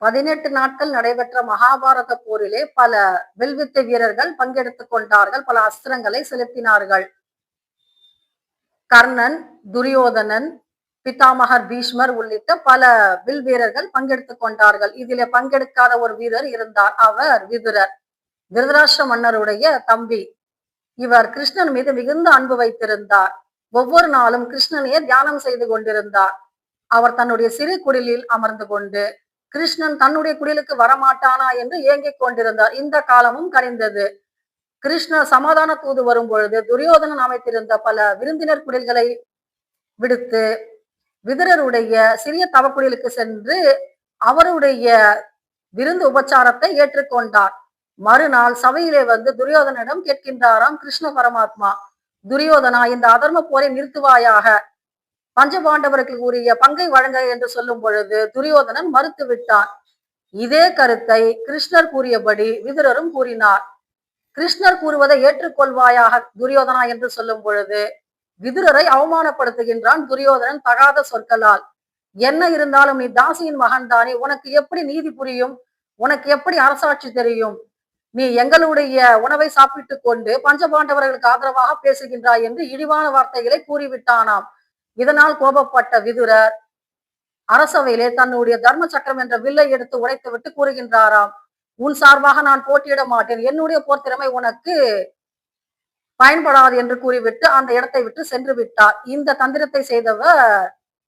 18 நாட்கள் நடைபெற்ற மகாபாரத போரிலே பல வில்வித்தை வீரர்கள் பங்கெடுத்துக் கொண்டார்கள். பல அஸ்திரங்களை செலுத்தினார்கள். கர்ணன், துரியோதனன், பிதாமகர் பீஷ்மர் உள்ளிட்ட பல வில் வீரர்கள் பங்கெடுத்துக் கொண்டார்கள். இதிலே பங்கெடுக்காத ஒரு வீரர் இருந்தார். அவர் விதுரர். திருதராஷ்டிர மன்னருடைய தம்பி. இவர் கிருஷ்ணன் மீது மிகுந்த அன்பு வைத்திருந்தார். ஒவ்வொரு நாளும் கிருஷ்ணனையே தியானம் செய்து கொண்டிருந்தார். அவர் தன்னுடைய சிறு குடிலில் அமர்ந்து கொண்டு கிருஷ்ணன் தன்னுடைய குடிலுக்கு வரமாட்டானா என்று ஏங்கிக் கொண்டிருந்தார். இந்த காலமும் கனிந்தது. கிருஷ்ணர் சமாதான தூது வரும் பொழுது துரியோதனன் அமைத்திருந்த பல விருந்தினர் குடில்களை விடுத்து விதுரருடைய சிறிய தவக்குடிலுக்கு சென்று அவருடைய விருந்து உபச்சாரத்தை ஏற்றுக்கொண்டார். மறுநாள் சபையிலே வந்து துரியோதனிடம் கேட்கின்றாராம் கிருஷ்ண பரமாத்மா, துரியோதனா, இந்த அதர்ம போரை நிறுத்துவாயாக, பஞ்சபாண்டவருக்கு உரிய பங்கை வழங்க என்று சொல்லும் பொழுது துரியோதனன் மறுத்து விட்டான். இதே கருத்தை கிருஷ்ணர் கூறியபடி விதுரரும் கூறினார். கிருஷ்ணர் கூறுவதை ஏற்றுக்கொள்வாயாக துரியோதனா என்று சொல்லும் பொழுது விதுரரை அவமானப்படுத்துகின்றான் துரியோதனன் தகாத சொற்களால். என்ன இருந்தாலும் நீ தாசியின் மகன் தானே, உனக்கு எப்படி நீதி புரியும்? உனக்கு எப்படி அரசாட்சி தெரியும்? நீ எங்களுடைய உணவை சாப்பிட்டுக் கொண்டு பஞ்சபாண்டவர்களுக்கு ஆதரவாக பேசுகின்றாய் என்று இழிவான வார்த்தைகளை கூறிவிட்டானாம். இதனால் கோபப்பட்ட விதுரர் அரசவையிலே தன்னுடைய தர்ம சக்கரம் என்ற வில்லை எடுத்து உடைத்து விட்டு கூறுகின்றாராம், உன் சார்பாக நான் போட்டியிட மாட்டேன், என்னுடைய போர் திறமை உனக்கு பயன்படாது என்று கூறிவிட்டு அந்த இடத்தை விட்டு சென்று விட்டார். இந்த தந்திரத்தை செய்தவர்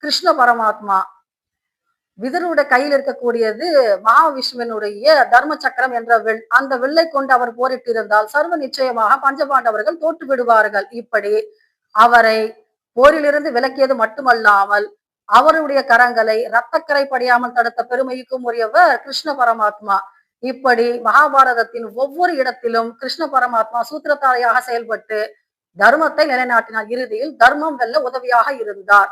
கிருஷ்ண பரமாத்மா. விதுருடைய கையில் இருக்கக்கூடியது மகாவிஷ்ணுவினுடைய தர்ம சக்கரம் என்ற வில். அந்த வில்லை கொண்டு அவர் போரிட்டிருந்தால் சர்வ நிச்சயமாக பஞ்சபாண்டவர்கள் தோற்று விடுவார்கள். இப்படி அவரை போரிலிருந்து விலக்கியது மட்டுமல்லாமல் அவருடைய கரங்களை இரத்தக்கரை படியாமல் தடுத்த பெருமைக்கும் உரியவர் கிருஷ்ண பரமாத்மா. இப்படி மகாபாரதத்தின் ஒவ்வொரு இடத்திலும் கிருஷ்ண பரமாத்மா சூத்திரத்தாரியாக செயல்பட்டு தர்மத்தை நிலைநாட்டினார். இறுதியில் தர்மம் வெல்ல உதவியாக இருந்தார்.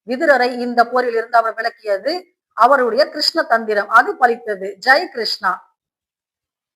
விதுரரை இந்த போரில் இருந்து அவர் விலக்கியது அவருடைய கிருஷ்ண தந்திரம். அது பலித்தது. ஜெய் கிருஷ்ணா.